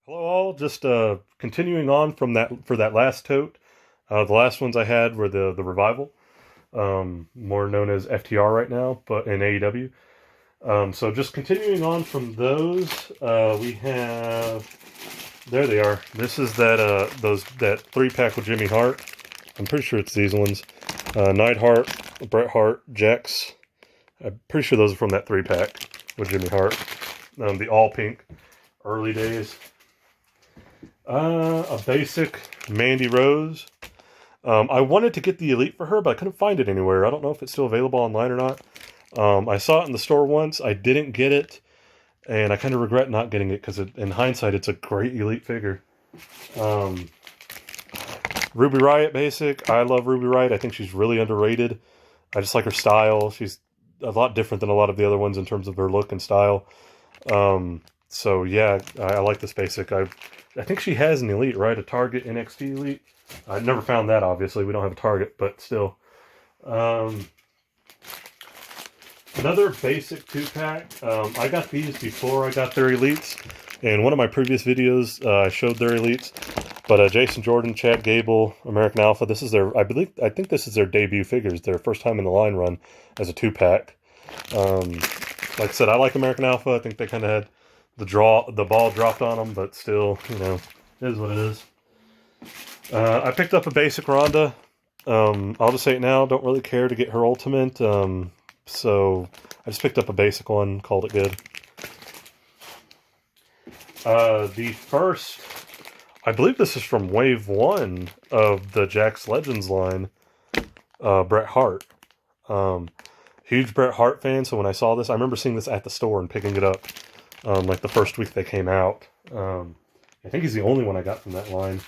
Hello all, just continuing on from that last tote. The last ones I had were the Revival, more known as FTR right now, but in AEW. So just continuing on from those, we have there they are. This is that 3-pack with Jimmy Hart. I'm pretty sure it's these ones. Neidhart, Bret Hart, Jex. I'm pretty sure those are from that 3-pack with Jimmy Hart. The all pink early days. A basic Mandy Rose. I wanted to get the Elite for her, but I couldn't find it anywhere. I don't know if it's still available online or not. I saw it in the store once. I didn't get it, and I kind of regret not getting it because in hindsight, it's a great Elite figure. Ruby Riott basic. I love Ruby Riott. I think she's really underrated. I just like her style. She's a lot different than a lot of the other ones in terms of her look and style. So yeah, I like this basic. I think she has an Elite, right? A Target NXT Elite. I never found that, obviously. We don't have a Target, but still. Another basic 2-pack. I got these before I got their Elites. In one of my previous videos, I showed their Elites. But Jason Jordan, Chad Gable, American Alpha, this is I think this is their debut figures. Their first time in the line run as a 2-pack. Like I said, I like American Alpha. I think they kind of had the ball dropped on them, but still, it is what it is. I picked up a basic Ronda. I'll just say it now, don't really care to get her ultimate, so I just picked up a basic one, called it good. The first, I believe this is from Wave 1 of the Jakks Legends line, Bret Hart. Huge Bret Hart fan, so when I saw this, I remember seeing this at the store and picking it up. Like the first week they came out. I think he's the only one I got from that line.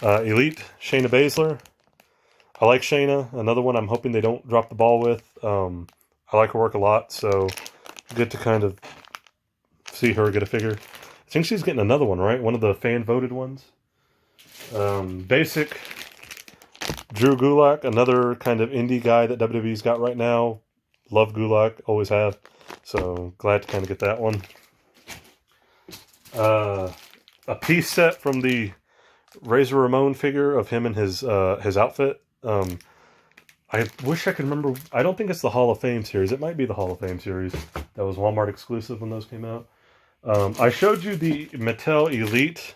Elite, Shayna Baszler. I like Shayna. Another one I'm hoping they don't drop the ball with. I like her work a lot, so good to kind of see her get a figure. I think she's getting another one, right? One of the fan-voted ones. Basic, Drew Gulak, another kind of indie guy that WWE's got right now. Love Gulak, always have. So glad to kind of get that one. A piece set from the Razor Ramon figure of him and his outfit. I wish I could remember. I don't think it's the Hall of Fame series. It might be the Hall of Fame series. That was Walmart exclusive when those came out. I showed you the Mattel Elite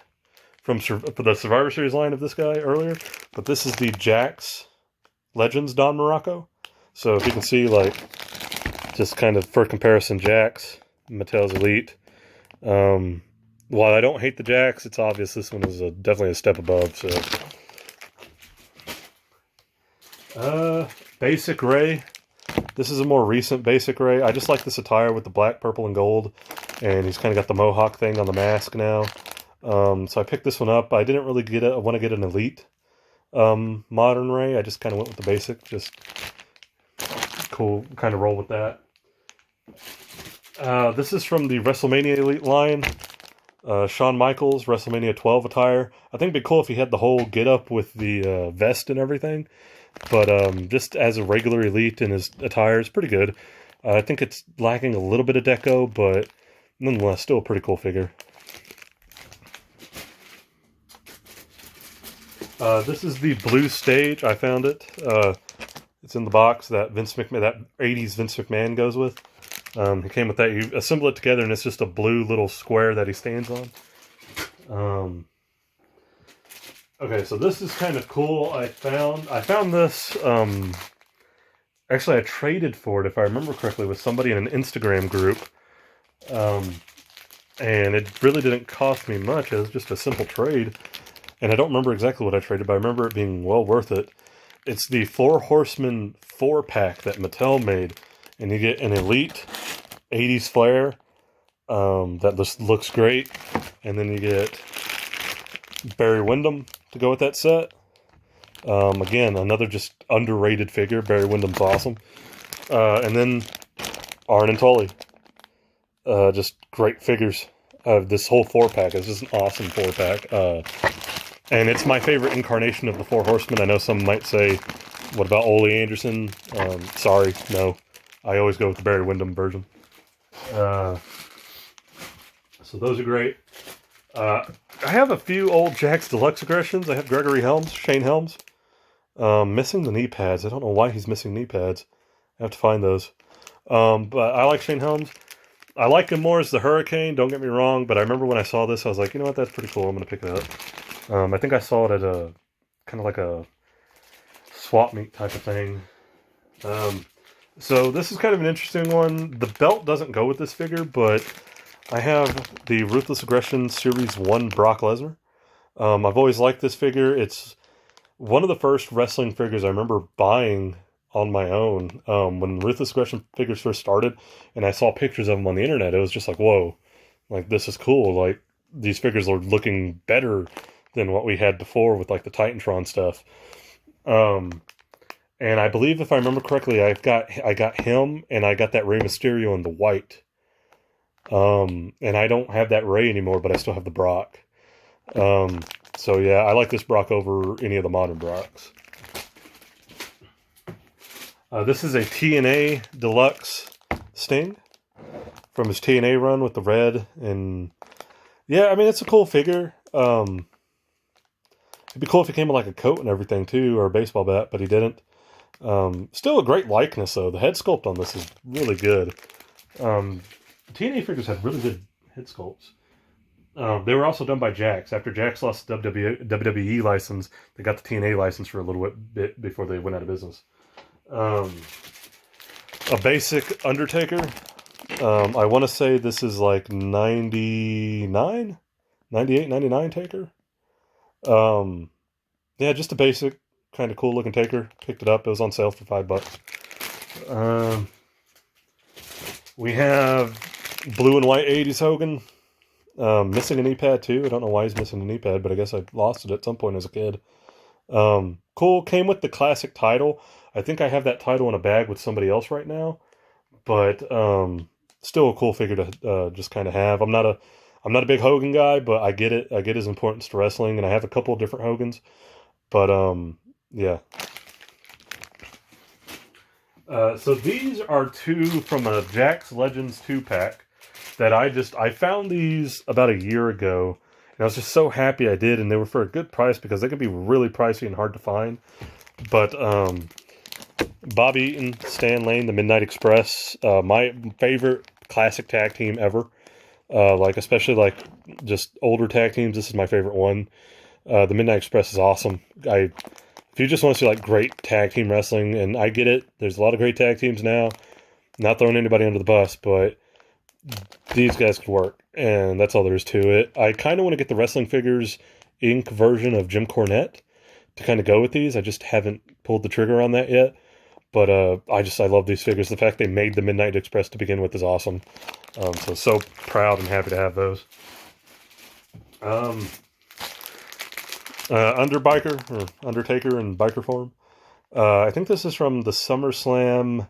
for the Survivor Series line of this guy earlier, but this is the Jakks Legends Don Morocco. So if you can see, like, just kind of for comparison, Jakks, Mattel's Elite. While I don't hate the Jakks, it's obvious this one is definitely a step above. So, basic Ray. This is a more recent basic Ray. I just like this attire with the black, purple, and gold, and he's kind of got the mohawk thing on the mask now. So I picked this one up. I didn't really want to get an Elite modern Ray. I just kind of went with the basic. Just cool, kind of roll with that. This is from the WrestleMania Elite line. Shawn Michaels, WrestleMania 12 attire. I think it'd be cool if he had the whole get-up with the vest and everything. But just as a regular Elite in his attire, it's pretty good. I think it's lacking a little bit of deco, but nonetheless, still a pretty cool figure. This is the Blue Stage. I found it. It's in the box that Vince McMahon, that 80s Vince McMahon goes with. He came with that. You assemble it together, and it's just a blue little square that he stands on. Okay, so this is kind of cool. I found this. Actually, I traded for it, if I remember correctly, with somebody in an Instagram group. And it really didn't cost me much. It was just a simple trade. And I don't remember exactly what I traded, but I remember it being well worth it. It's the Four Horsemen 4-pack that Mattel made. And you get an Elite 80s Flair that just looks great. And then you get Barry Windham to go with that set. Again, another just underrated figure. Barry Windham's awesome. And then Arn and Tully. Just great figures. This whole 4-pack is just an awesome 4-pack. And it's my favorite incarnation of the Four Horsemen. I know some might say, what about Ole Anderson? Sorry, no. I always go with the Barry Windham version. So those are great. Uh, I have a few old Jakks Deluxe aggressions. I have Gregory Helms, Shane Helms. Missing the knee pads. I don't know why he's missing knee pads. I have to find those. But I like Shane Helms. I like him more as the Hurricane, don't get me wrong, but I remember when I saw this, I was like, you know what, that's pretty cool. I'm going to pick it up. I think I saw it at a kind of like a swap meet type of thing. So this is kind of an interesting one. The belt doesn't go with this figure, but I have the Ruthless Aggression Series 1 Brock Lesnar. I've always liked this figure. It's one of the first wrestling figures I remember buying on my own. When Ruthless Aggression figures first started, and I saw pictures of them on the internet, it was just like, whoa, like this is cool. Like these figures are looking better than what we had before with like the Titantron stuff. And I believe if I remember correctly, I got him and I got that Rey Mysterio in the white. And I don't have that Rey anymore, but I still have the Brock. So yeah, I like this Brock over any of the modern Brocks. This is a TNA Deluxe Sting from his TNA run with the red. And yeah, I mean, it's a cool figure. It'd be cool if he came with like a coat and everything too, or a baseball bat, but he didn't. Still a great likeness though. The head sculpt on this is really good. TNA figures had really good head sculpts. They were also done by Jakks. After Jakks lost the WWE license, they got the TNA license for a little bit before they went out of business. A basic Undertaker. I want to say this is like 99? 98, 99 Taker. Yeah, just a basic, kind of cool looking Taker. Picked it up. It was on sale for $5. We have blue and white 80s Hogan. Missing a knee pad too. I don't know why he's missing a knee pad, but I guess I lost it at some point as a kid. Cool. Came with the classic title. I think I have that title in a bag with somebody else right now, but still a cool figure to just kind of have. I'm not a big Hogan guy, but I get it. I get his importance to wrestling, and I have a couple of different Hogans. But yeah. So these are two from a Jakks Legends 2-pack that I found these about a year ago, and I was just so happy I did, and they were for a good price because they can be really pricey and hard to find. But Bobby Eaton, Stan Lane, the Midnight Express, my favorite classic tag team ever. Like especially like just older tag teams, this is my favorite one. The Midnight Express is awesome. If you just want to see like great tag team wrestling, and I get it, there's a lot of great tag teams now. Not throwing anybody under the bus, but these guys could work, and that's all there is to it. I kind of want to get the Wrestling Figures Inc. version of Jim Cornette to kind of go with these. I just haven't pulled the trigger on that yet. But I love these figures. The fact they made the Midnight Express to begin with is awesome. So proud and happy to have those. Underbiker, or Undertaker in biker form. I think this is from the SummerSlam,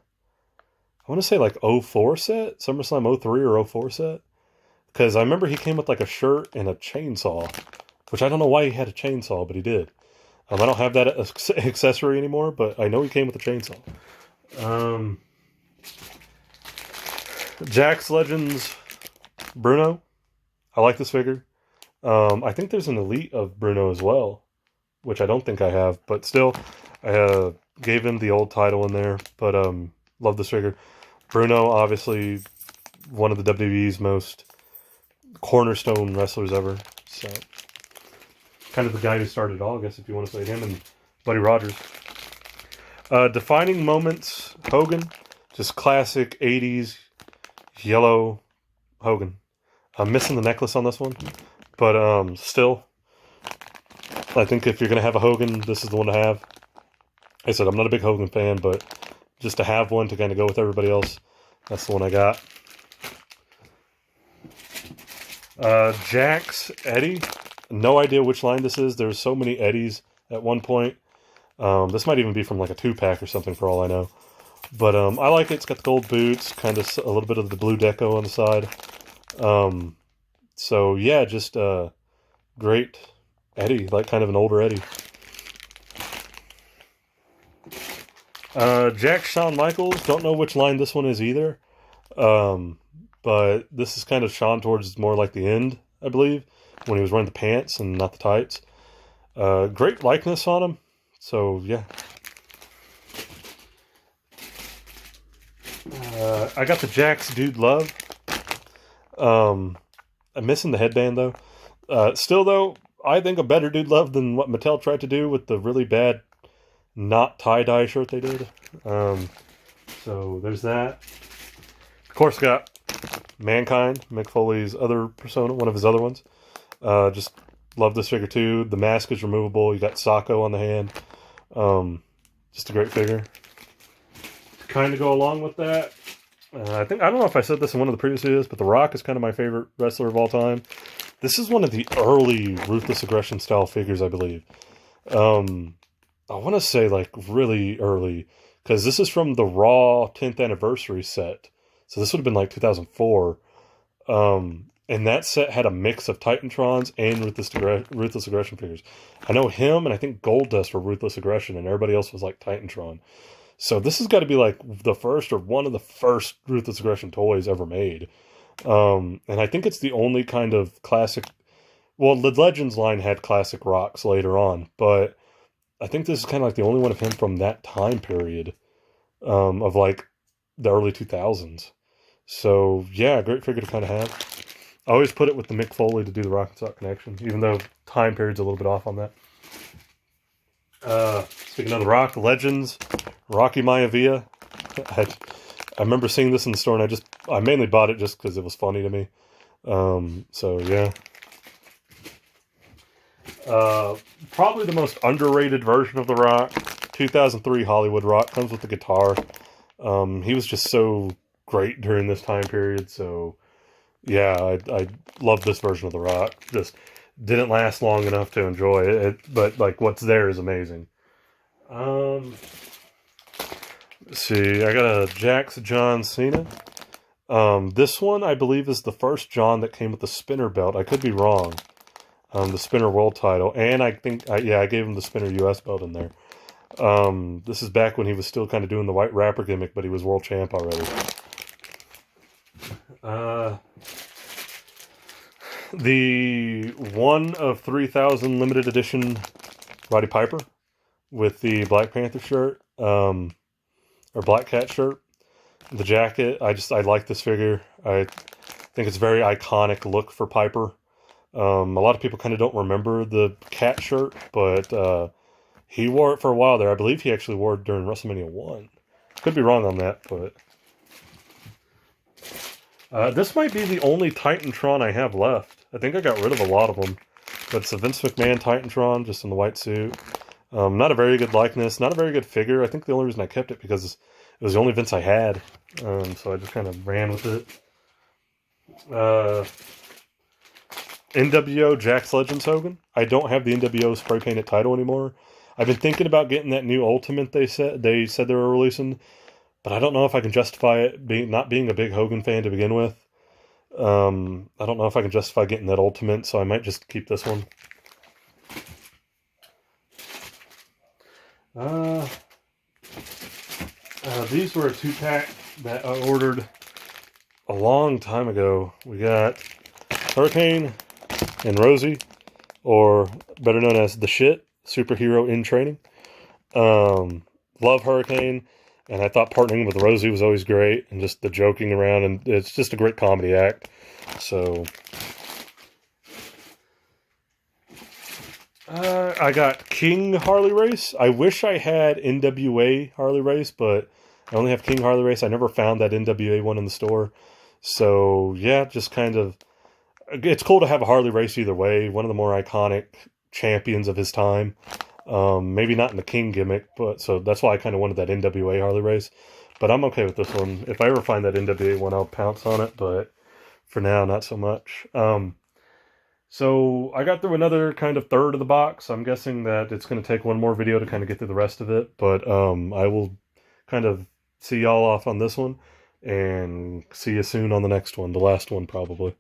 I want to say like 04 set? SummerSlam 03 or 04 set? Because I remember he came with like a shirt and a chainsaw. Which I don't know why he had a chainsaw, but he did. I don't have that accessory anymore, but I know he came with a chainsaw. Jakks Legends Bruno. I like this figure. I think there's an Elite of Bruno as well, which I don't think I have, but still, I gave him the old title in there, but love this figure. Bruno, obviously, one of the WWE's most cornerstone wrestlers ever, so kind of the guy who started it all, I guess, if you want to say him, and Buddy Rogers. Defining Moments Hogan, just classic 80s yellow Hogan. I'm missing the necklace on this one, but still, I think if you're going to have a Hogan, this is the one to have. Like I said, I'm not a big Hogan fan, but just to have one to kind of go with everybody else, that's the one I got. Jakks Eddie. No idea which line this is. There's so many Eddies at one point. This might even be from like a 2-pack or something for all I know. But I like it. It's got the gold boots, kind of a little bit of the blue deco on the side. So yeah, just great Eddie, like kind of an older Eddie. Jakks Shawn Michaels. Don't know which line this one is either. But this is kind of Shawn towards more like the end, I believe. when he was wearing the pants and not the tights. Great likeness on him. So, yeah. I got the Jakks Dude Love. I'm missing the headband, though. Still, though, I think a better Dude Love than what Mattel tried to do with the really bad not tie-dye shirt they did. So, there's that. Of course, got Mankind, Mick Foley's other persona, one of his other ones. Just love this figure, too. The mask is removable. You got Socko on the hand. Just a great figure. To kind of go along with that, I don't know if I said this in one of the previous videos, but The Rock is kind of my favorite wrestler of all time. This is one of the early Ruthless Aggression style figures, I believe. I want to say like really early, because this is from the Raw 10th anniversary set. So this would have been like 2004. And that set had a mix of Titantrons and Ruthless Aggression figures. I know him and I think Goldust were Ruthless Aggression, and everybody else was like Titantron. So this has got to be like the first or one of the first Ruthless Aggression toys ever made. And I think it's the only kind of classic... Well, the Legends line had classic Rocks later on, but I think this is kind of like the only one of him from that time period of like the early 2000s. So, yeah, great figure to kind of have. I always put it with the Mick Foley to do the Rock and Sock connection, even though time period's a little bit off on that. Speaking of the Rock, Legends, Rocky Maivia. I remember seeing this in the store, and I mainly bought it just because it was funny to me. So, yeah. Probably the most underrated version of the Rock, 2003 Hollywood Rock, comes with the guitar. He was just so great during this time period, so yeah, I love this version of the Rock. Just didn't last long enough to enjoy it, but like what's there is amazing. Let's see, I got a Jakks John Cena. This one I believe is the first John that came with the spinner belt. I could be wrong. The spinner world title, and I think I gave him the spinner US belt in there. This is back when he was still kind of doing the white rapper gimmick, but he was world champ already. The 1 of 3,000 limited edition Roddy Piper with the Black Panther shirt, or Black Cat shirt. The jacket, I like this figure. I think it's a very iconic look for Piper. A lot of people kind of don't remember the cat shirt, but he wore it for a while there. I believe he actually wore it during WrestleMania 1. Could be wrong on that, but... this might be the only Titantron I have left. I think I got rid of a lot of them. But it's a Vince McMahon Titantron, just in the white suit. Not a very good likeness, not a very good figure. I think the only reason I kept it because it was the only Vince I had. So I just kind of ran with it. NWO Jakks Legends Hogan. I don't have the NWO spray painted title anymore. I've been thinking about getting that new Ultimate they said they were releasing, but I don't know if I can justify it not being a big Hogan fan to begin with. I don't know if I can justify getting that Ultimate, so I might just keep this one. These were a 2-pack that I ordered a long time ago. We got Hurricane and Rosie, or better known as The Shit, superhero in training. Love Hurricane, and I thought partnering with Rosie was always great, and just the joking around, and it's just a great comedy act. So, I got King Harley Race. I wish I had NWA Harley Race, but I only have King Harley Race. I never found that NWA one in the store. So, yeah, just kind of... It's cool to have a Harley Race either way. One of the more iconic champions of his time. Maybe not in the King gimmick, but so that's why I kind of wanted that NWA Harley Race. But I'm okay with this one. If I ever find that NWA one, I'll pounce on it. But for now, not so much. So I got through another kind of third of the box. I'm guessing that it's going to take one more video to kind of get through the rest of it. But I will kind of see y'all off on this one. And see you soon on the next one. The last one, probably.